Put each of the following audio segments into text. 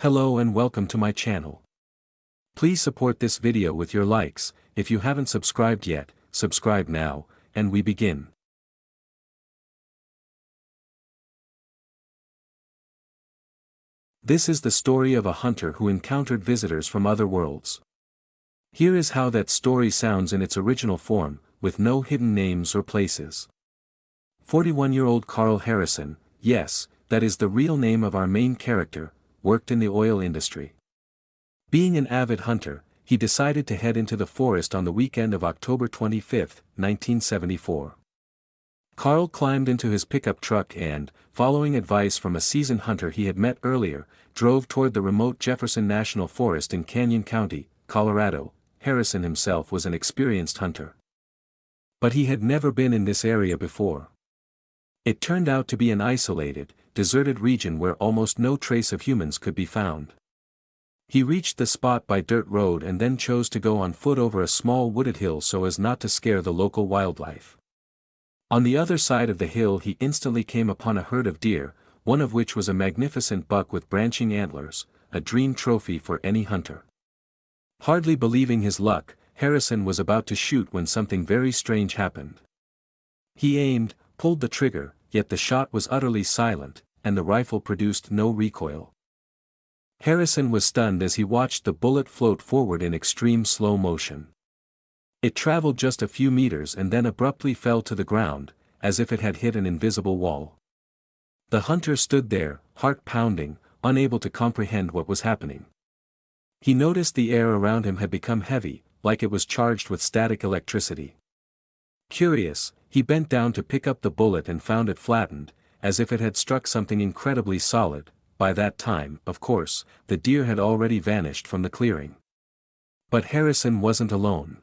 Hello and welcome to my channel. Please support this video with your likes. If you haven't subscribed yet, subscribe now, and we begin. This is the story of a hunter who encountered visitors from other worlds. Here is how that story sounds in its original form, with no hidden names or places. 41-year-old Carl Harrison, yes, that is the real name of our main character, worked in the oil industry. Being an avid hunter, he decided to head into the forest on the weekend of October 25, 1974. Carl climbed into his pickup truck and, following advice from a seasoned hunter he had met earlier, drove toward the remote Jefferson National Forest in Canyon County, Colorado. Harrison himself was an experienced hunter, but he had never been in this area before. It turned out to be an isolated, deserted region where almost no trace of humans could be found. He reached the spot by dirt road and then chose to go on foot over a small wooded hill so as not to scare the local wildlife. On the other side of the hill he instantly came upon a herd of deer, one of which was a magnificent buck with branching antlers, a dream trophy for any hunter. Hardly believing his luck, Harrison was about to shoot when something very strange happened. He aimed, pulled the trigger, yet the shot was utterly silent, and the rifle produced no recoil. Harrison was stunned as he watched the bullet float forward in extreme slow motion. It traveled just a few meters and then abruptly fell to the ground, as if it had hit an invisible wall. The hunter stood there, heart pounding, unable to comprehend what was happening. He noticed the air around him had become heavy, like it was charged with static electricity. Curious, he bent down to pick up the bullet and found it flattened, as if it had struck something incredibly solid. By that time, of course, the deer had already vanished from the clearing. But Harrison wasn't alone.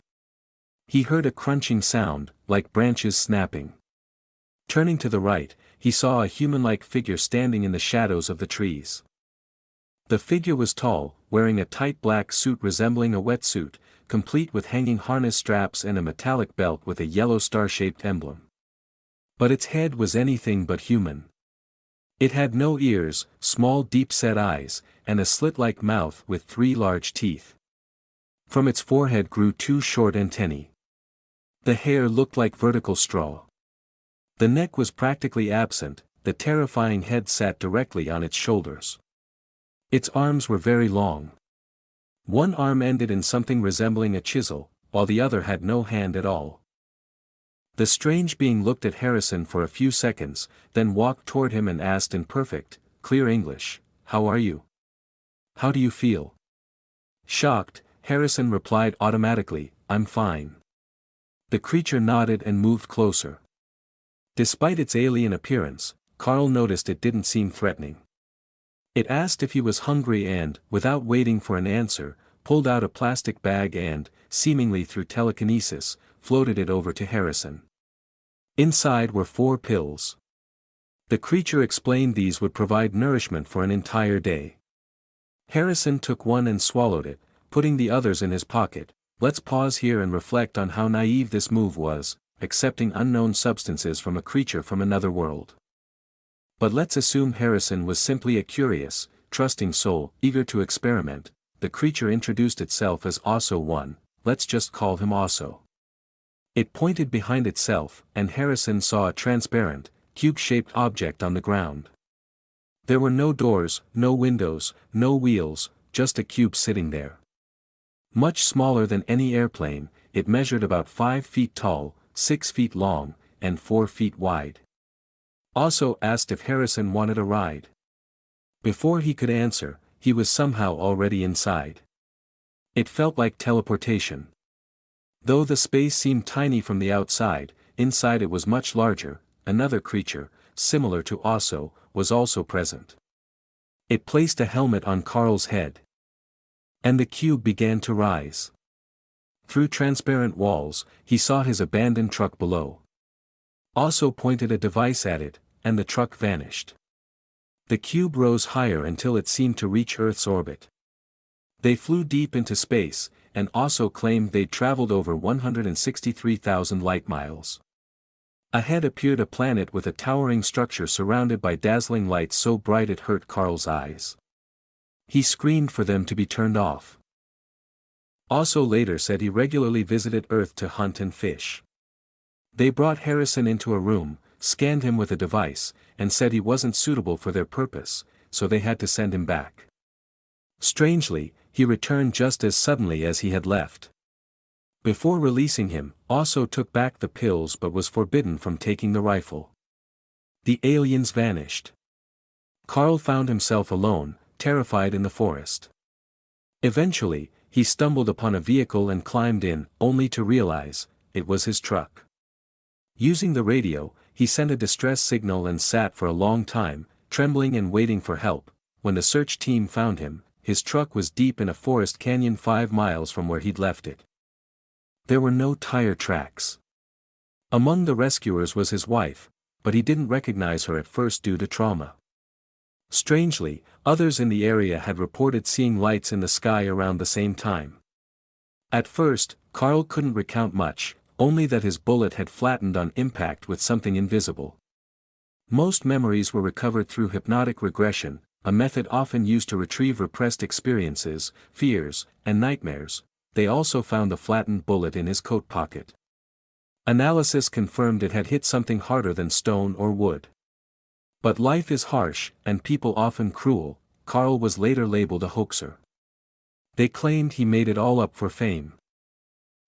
He heard a crunching sound, like branches snapping. Turning to the right, he saw a human-like figure standing in the shadows of the trees. The figure was tall, wearing a tight black suit resembling a wetsuit, complete with hanging harness straps and a metallic belt with a yellow star-shaped emblem. But its head was anything but human. It had no ears, small deep-set eyes, and a slit-like mouth with 3 large teeth. From its forehead grew 2 short antennae. The hair looked like vertical straw. The neck was practically absent, the terrifying head sat directly on its shoulders. Its arms were very long. One arm ended in something resembling a chisel, while the other had no hand at all. The strange being looked at Harrison for a few seconds, then walked toward him and asked in perfect, clear English, "How are you? How do you feel?" Shocked, Harrison replied automatically, "I'm fine." The creature nodded and moved closer. Despite its alien appearance, Carl noticed it didn't seem threatening. It asked if he was hungry and, without waiting for an answer, pulled out a plastic bag and, seemingly through telekinesis, floated it over to Harrison. Inside were 4 pills. The creature explained these would provide nourishment for an entire day. Harrison took one and swallowed it, putting the others in his pocket. Let's pause here and reflect on how naive this move was, accepting unknown substances from a creature from another world. But let's assume Harrison was simply a curious, trusting soul, eager to experiment. The creature introduced itself as Osso 1, let's just call him Osso. It pointed behind itself, and Harrison saw a transparent, cube-shaped object on the ground. There were no doors, no windows, no wheels, just a cube sitting there. Much smaller than any airplane, it measured about 5 feet tall, 6 feet long, and 4 feet wide. Osso asked if Harrison wanted a ride. Before he could answer, he was somehow already inside. It felt like teleportation. Though the space seemed tiny from the outside, inside it was much larger. Another creature, similar to Osso, was also present. It placed a helmet on Carl's head. And the cube began to rise. Through transparent walls, he saw his abandoned truck below. Osso pointed a device at it, and the truck vanished. The cube rose higher until it seemed to reach Earth's orbit. They flew deep into space, and Osso claimed they'd traveled over 163,000 light-miles. Ahead appeared a planet with a towering structure surrounded by dazzling lights so bright it hurt Carl's eyes. He screamed for them to be turned off. Also later said he regularly visited Earth to hunt and fish. They brought Harrison into a room, scanned him with a device, and said he wasn't suitable for their purpose, so they had to send him back. Strangely, he returned just as suddenly as he had left. Before releasing him, Oso took back the pills but was forbidden from taking the rifle. The aliens vanished. Carl found himself alone, terrified in the forest. Eventually, he stumbled upon a vehicle and climbed in, only to realize, it was his truck. Using the radio, he sent a distress signal and sat for a long time, trembling and waiting for help. When the search team found him, his truck was deep in a forest canyon 5 miles from where he'd left it. There were no tire tracks. Among the rescuers was his wife, but he didn't recognize her at first due to trauma. Strangely, others in the area had reported seeing lights in the sky around the same time. At first, Carl couldn't recount much, only that his bullet had flattened on impact with something invisible. Most memories were recovered through hypnotic regression, a method often used to retrieve repressed experiences, fears, and nightmares. They also found the flattened bullet in his coat pocket. Analysis confirmed it had hit something harder than stone or wood. But life is harsh, and people often cruel. Carl was later labeled a hoaxer. They claimed he made it all up for fame.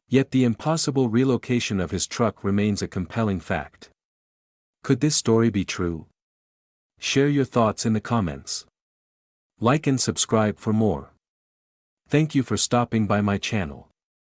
Yet the impossible relocation of his truck remains a compelling fact. Could this story be true? Share your thoughts in the comments. Like and subscribe for more. Thank you for stopping by my channel.